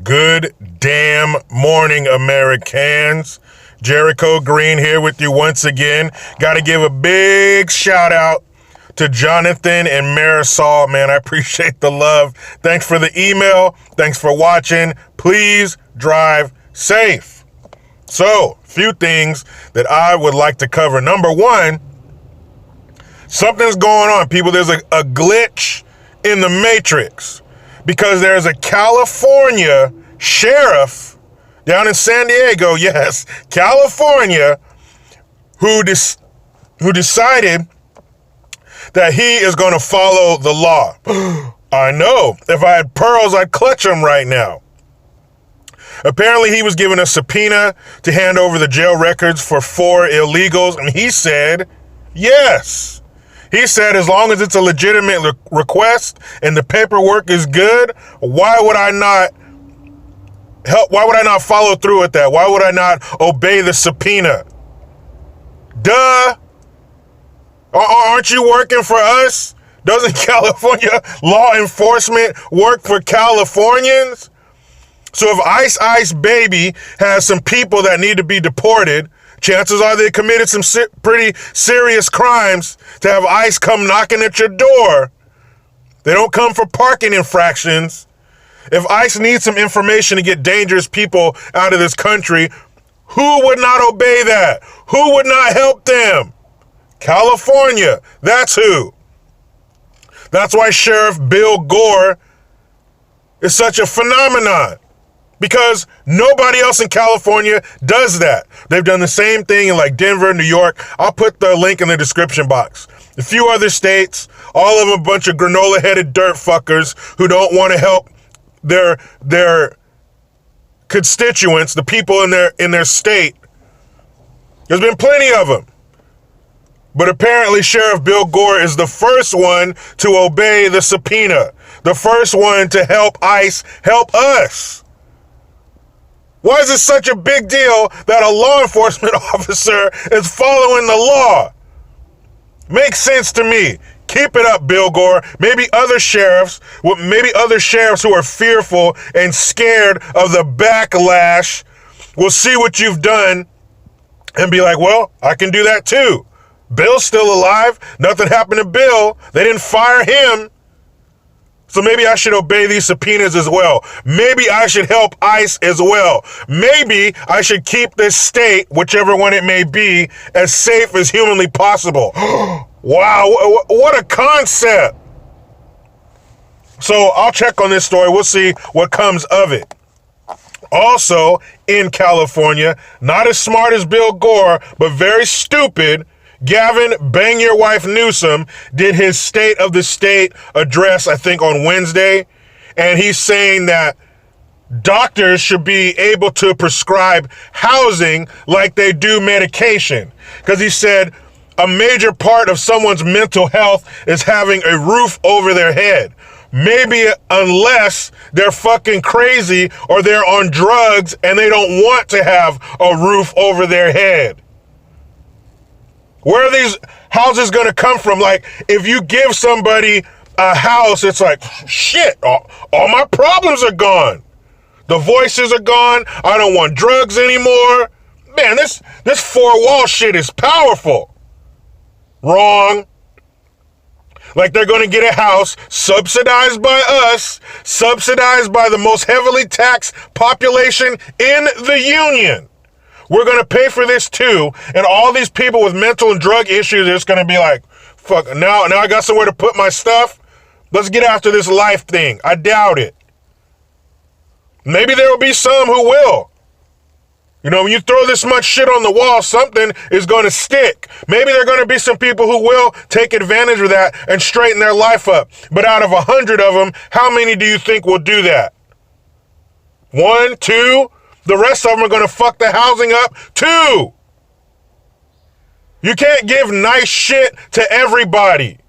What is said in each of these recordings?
Good damn morning, Americans. Jericho Green here with you once again. Got to give a big shout out to Jonathan and Marisol. Man, I appreciate the love. Thanks for the email. Thanks for watching. Please drive safe. So, few things that I would like to cover. Number one, something's going on, people. There's a glitch in the matrix because there's a California sheriff down in San Diego, yes, California, who decided that he is going to follow the law. I know. If I had pearls, I'd clutch them right now. Apparently, he was given a subpoena to hand over the jail records for 4 illegals, and he said yes. He said, as long as it's a legitimate request and the paperwork is good, why would I not follow through with that? Why would I not obey the subpoena? Duh. Aren't you working for us? Doesn't California law enforcement work for Californians? So if Ice Baby has some people that need to be deported, chances are they committed some pretty serious crimes to have ICE come knocking at your door. They don't come for parking infractions. If ICE needs some information to get dangerous people out of this country, who would not obey that? Who would not help them? California, that's who. That's why Sheriff Bill Gore is such a phenomenon. Because nobody else in California does that. They've done the same thing in like Denver, New York. I'll put the link in the description box. A few other states, all of them a bunch of granola-headed dirt fuckers who don't want to help their constituents, the people in their state. There's been plenty of them. But apparently Sheriff Bill Gore is the first one to obey the subpoena. The first one to help ICE help us. Why is it such a big deal that a law enforcement officer is following the law? Makes sense to me. Keep it up, Bill Gore. Maybe other sheriffs who are fearful and scared of the backlash will see what you've done and be like, well, I can do that too. Bill's still alive. Nothing happened to Bill. They didn't fire him. So maybe I should obey these subpoenas as well. Maybe I should help ICE as well. Maybe I should keep this state, whichever one it may be, as safe as humanly possible. Wow, what a concept. So I'll check on this story. We'll see what comes of it. Also, in California, not as smart as Bill Gore, but very stupid, Gavin Bang Your Wife Newsom did his State of the State address, I think, on Wednesday. And he's saying that doctors should be able to prescribe housing like they do medication. Because he said a major part of someone's mental health is having a roof over their head. Maybe unless they're fucking crazy or they're on drugs and they don't want to have a roof over their head. Where are these houses going to come from? Like, if you give somebody a house, it's like, shit, all my problems are gone. The voices are gone. I don't want drugs anymore. Man, this 4-wall shit is powerful. Wrong. Like they're going to get a house subsidized by us, subsidized by the most heavily taxed population in the union. We're going to pay for this too. And all these people with mental and drug issues are just going to be like, fuck, now I got somewhere to put my stuff. Let's get after this life thing. I doubt it. Maybe there will be some who will. You know, when you throw this much shit on the wall, something is going to stick. Maybe there are going to be some people who will take advantage of that and straighten their life up. But out of 100 of them, how many do you think will do that? 1, 2? The rest of them are going to fuck the housing up too. You can't give nice shit to everybody.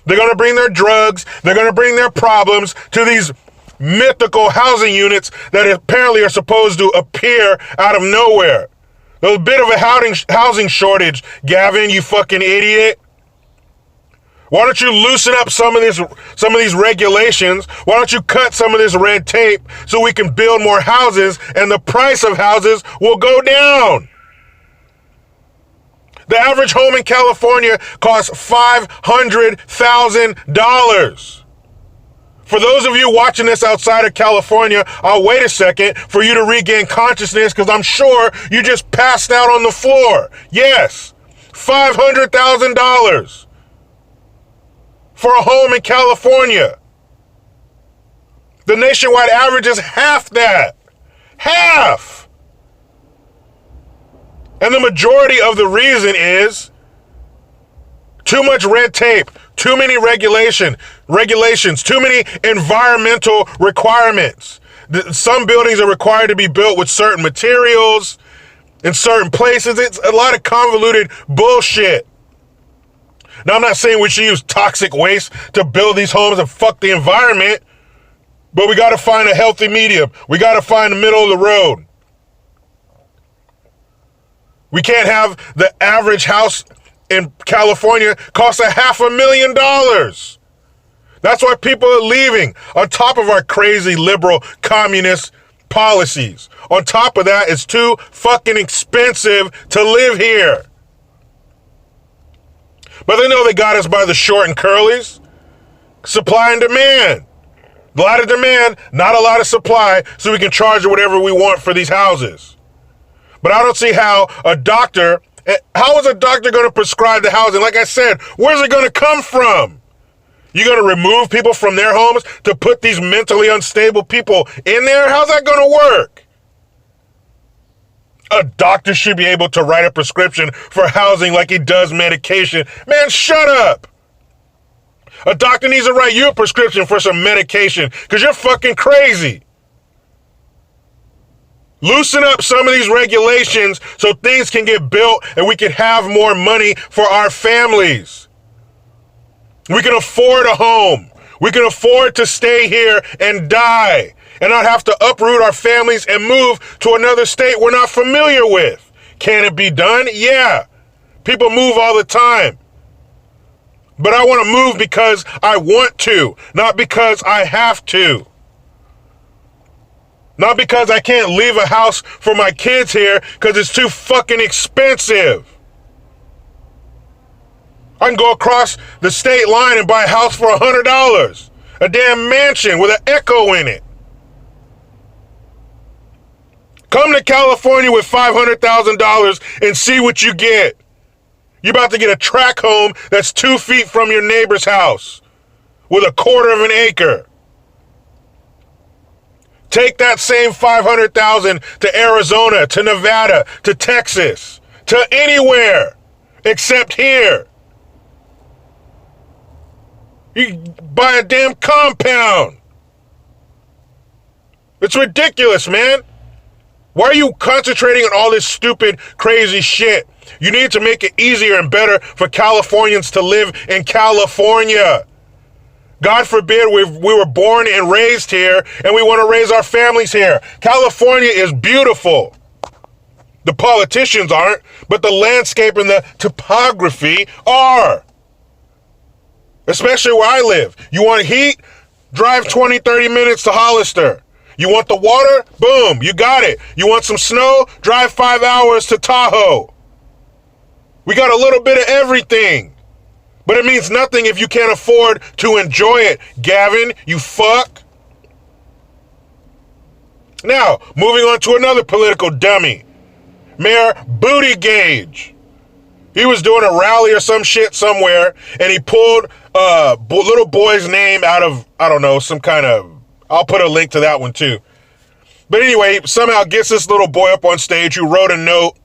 They're going to bring their drugs. They're going to bring their problems to these mythical housing units that apparently are supposed to appear out of nowhere. There's a bit of a housing shortage, Gavin, you fucking idiot. Why don't you loosen up some of these regulations? Why don't you cut some of this red tape so we can build more houses and the price of houses will go down? The average home in California costs $500,000. For those of you watching this outside of California, I'll wait a second for you to regain consciousness because I'm sure you just passed out on the floor. Yes, $500,000 for a home in California. The nationwide average is half that. Half. And the majority of the reason is too much red tape, too many regulations, too many environmental requirements. Some buildings are required to be built with certain materials in certain places. It's a lot of convoluted bullshit. Now, I'm not saying we should use toxic waste to build these homes and fuck the environment, but we got to find a healthy medium. We got to find the middle of the road. We can't have the average house in California cost $500,000. That's why people are leaving, on top of our crazy liberal communist policies. On top of that, it's too fucking expensive to live here. But they know they got us by the short and curlies. Supply and demand. A lot of demand, not a lot of supply, so we can charge whatever we want for these houses. But I don't see how is a doctor going to prescribe the housing? Like I said, where's it going to come from? You're going to remove people from their homes to put these mentally unstable people in there? How's that going to work? A doctor should be able to write a prescription for housing like he does medication. Man, shut up. A doctor needs to write you a prescription for some medication because you're fucking crazy. Loosen up some of these regulations so things can get built and we can have more money for our families. We can afford a home. We can afford to stay here and die and not have to uproot our families and move to another state we're not familiar with. Can it be done? Yeah. People move all the time. But I want to move because I want to, not because I have to. Not because I can't leave a house for my kids here because it's too fucking expensive. I can go across the state line and buy a house for $100. A damn mansion with an echo in it. Come to California with $500,000 and see what you get. You're about to get a tract home that's 2 feet from your neighbor's house with 1/4 of an acre. Take that same $500,000 to Arizona, to Nevada, to Texas, to anywhere except here. You buy a damn compound. It's ridiculous, man. Why are you concentrating on all this stupid, crazy shit? You need to make it easier and better for Californians to live in California. God forbid we were born and raised here and we want to raise our families here. California is beautiful. The politicians aren't, but the landscape and the topography are. Especially where I live. You want heat? Drive 20, 30 minutes to Hollister. You want the water? Boom, you got it. You want some snow? Drive 5 hours to Tahoe. We got a little bit of everything. But it means nothing if you can't afford to enjoy it. Gavin, you fuck. Now, moving on to another political dummy. Mayor Bootyguage. He was doing a rally or some shit somewhere, and he pulled a little boy's name out of, I don't know, some kind of, I'll put a link to that one too. But anyway, somehow gets this little boy up on stage who wrote a note,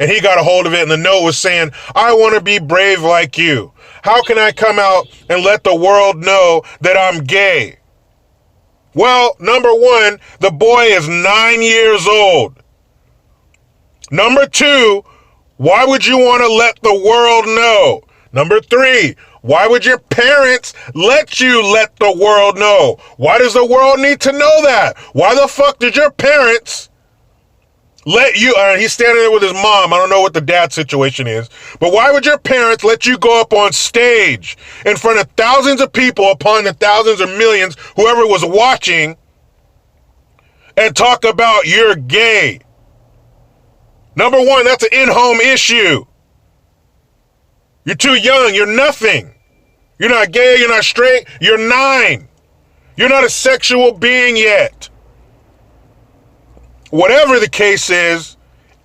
and he got a hold of it, and the note was saying, I want to be brave like you. How can I come out and let the world know that I'm gay? Well, number one, the boy is 9 years old. Number two, why would you want to let the world know? Number three, why would your parents let you let the world know? Why does the world need to know that? Why the fuck did your parents let you, he's standing there with his mom. I don't know what the dad situation is, but why would your parents let you go up on stage in front of thousands of people, upon the thousands or millions, whoever was watching, and talk about you're gay? Number one, that's an in-home issue. You're too young. You're nothing. You're not gay. You're not straight. You're 9. You're not a sexual being yet. Whatever the case is,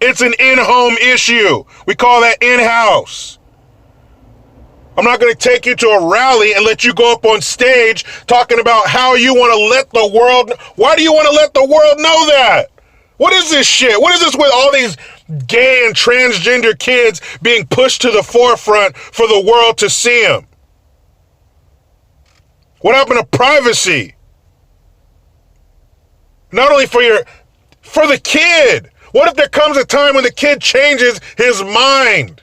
it's an in-home issue. We call that in-house. I'm not going to take you to a rally and let you go up on stage talking about how you want to let the world. Why do you want to let the world know that? What is this shit? What is this with all these gay and transgender kids being pushed to the forefront for the world to see them? What happened to privacy? Not only for the kid. What if there comes a time when the kid changes his mind?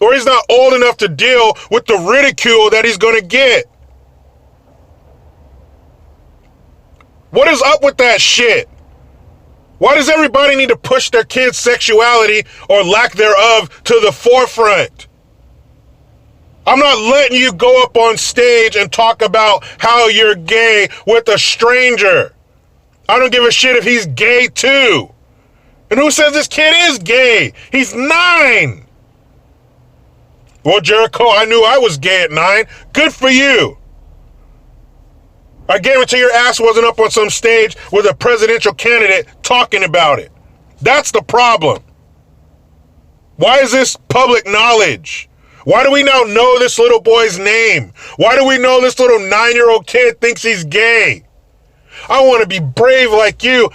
Or he's not old enough to deal with the ridicule that he's going to get? What is up with that shit? Why does everybody need to push their kids' sexuality or lack thereof to the forefront? I'm not letting you go up on stage and talk about how you're gay with a stranger. I don't give a shit if he's gay too. And who says this kid is gay? He's 9. Well, Jericho, I knew I was gay at 9. Good for you. I guarantee your ass wasn't up on some stage with a presidential candidate talking about it. That's the problem. Why is this public knowledge? Why do we now know this little boy's name? Why do we know this little 9-year-old kid thinks he's gay? I want to be brave like you.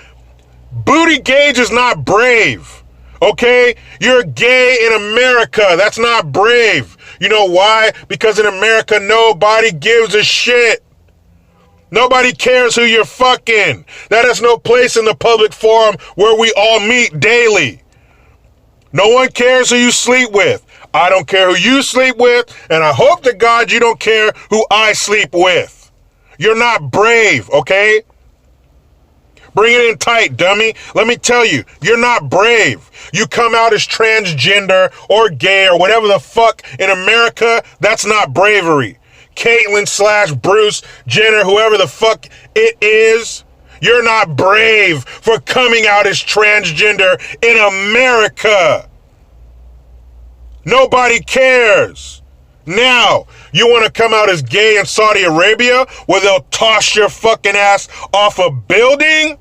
Bootyguage is not brave, okay? You're gay in America. That's not brave. You know why? Because in America, nobody gives a shit. Nobody cares who you're fucking. That has no place in the public forum where we all meet daily. No one cares who you sleep with. I don't care who you sleep with, and I hope to God you don't care who I sleep with. You're not brave, okay? Bring it in tight, dummy. Let me tell you, you're not brave. You come out as transgender or gay or whatever the fuck in America, that's not bravery. Caitlyn / Bruce Jenner, whoever the fuck it is, you're not brave for coming out as transgender in America. Nobody cares. Now, you want to come out as gay in Saudi Arabia where they'll toss your fucking ass off a building?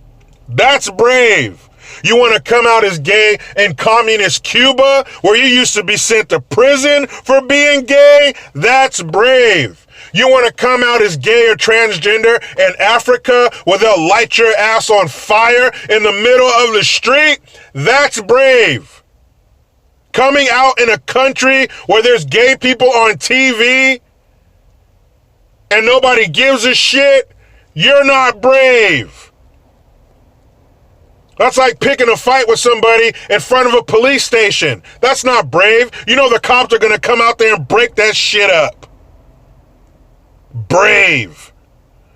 That's brave. You want to come out as gay in communist Cuba where you used to be sent to prison for being gay? That's brave. You want to come out as gay or transgender in Africa where they'll light your ass on fire in the middle of the street? That's brave. Coming out in a country where there's gay people on TV and nobody gives a shit, you're not brave. That's like picking a fight with somebody in front of a police station. That's not brave. You know the cops are going to come out there and break that shit up. Brave.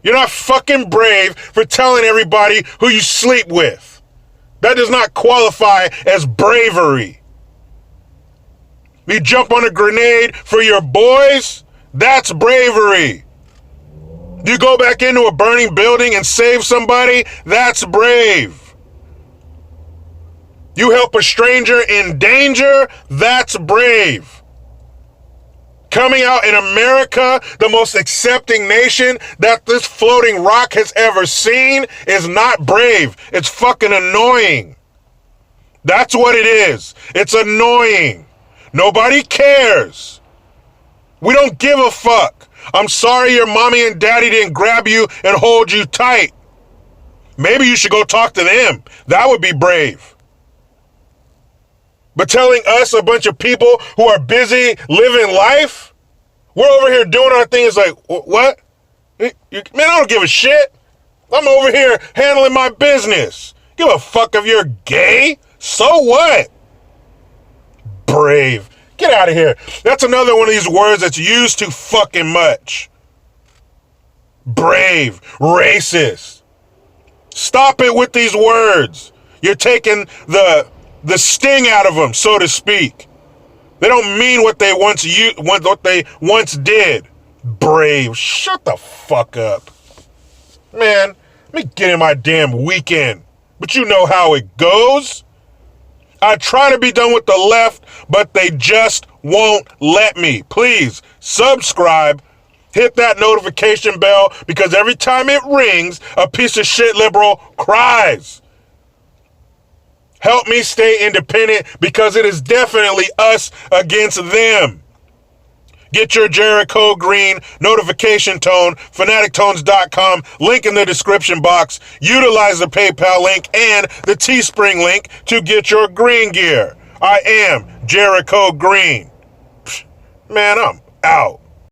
You're not fucking brave for telling everybody who you sleep with. That does not qualify as bravery. You jump on a grenade for your boys? That's bravery. You go back into a burning building and save somebody? That's brave. You help a stranger in danger? That's brave. Coming out in America, the most accepting nation that this floating rock has ever seen, is not brave. It's fucking annoying. That's what it is. It's annoying. Nobody cares. We don't give a fuck. I'm sorry your mommy and daddy didn't grab you and hold you tight. Maybe you should go talk to them. That would be brave. But telling us, a bunch of people who are busy living life, we're over here doing our thing. It's like, what? Man, I don't give a shit. I'm over here handling my business. Give a fuck if you're gay. So what? Brave. Get out of here. That's another one of these words that's used too fucking much. Brave. Racist. Stop it with these words. You're taking the sting out of them, so to speak. They don't mean what they once did. Brave, shut the fuck up. Man, let me get in my damn weekend. But you know how it goes. I try to be done with the left, but they just won't let me. Please, subscribe. Hit that notification bell, because every time it rings, a piece of shit liberal cries. Help me stay independent, because it is definitely us against them. Get your Jericho Green notification tone, fanatictones.com, link in the description box. Utilize the PayPal link and the Teespring link to get your green gear. I am Jericho Green. Man, I'm out.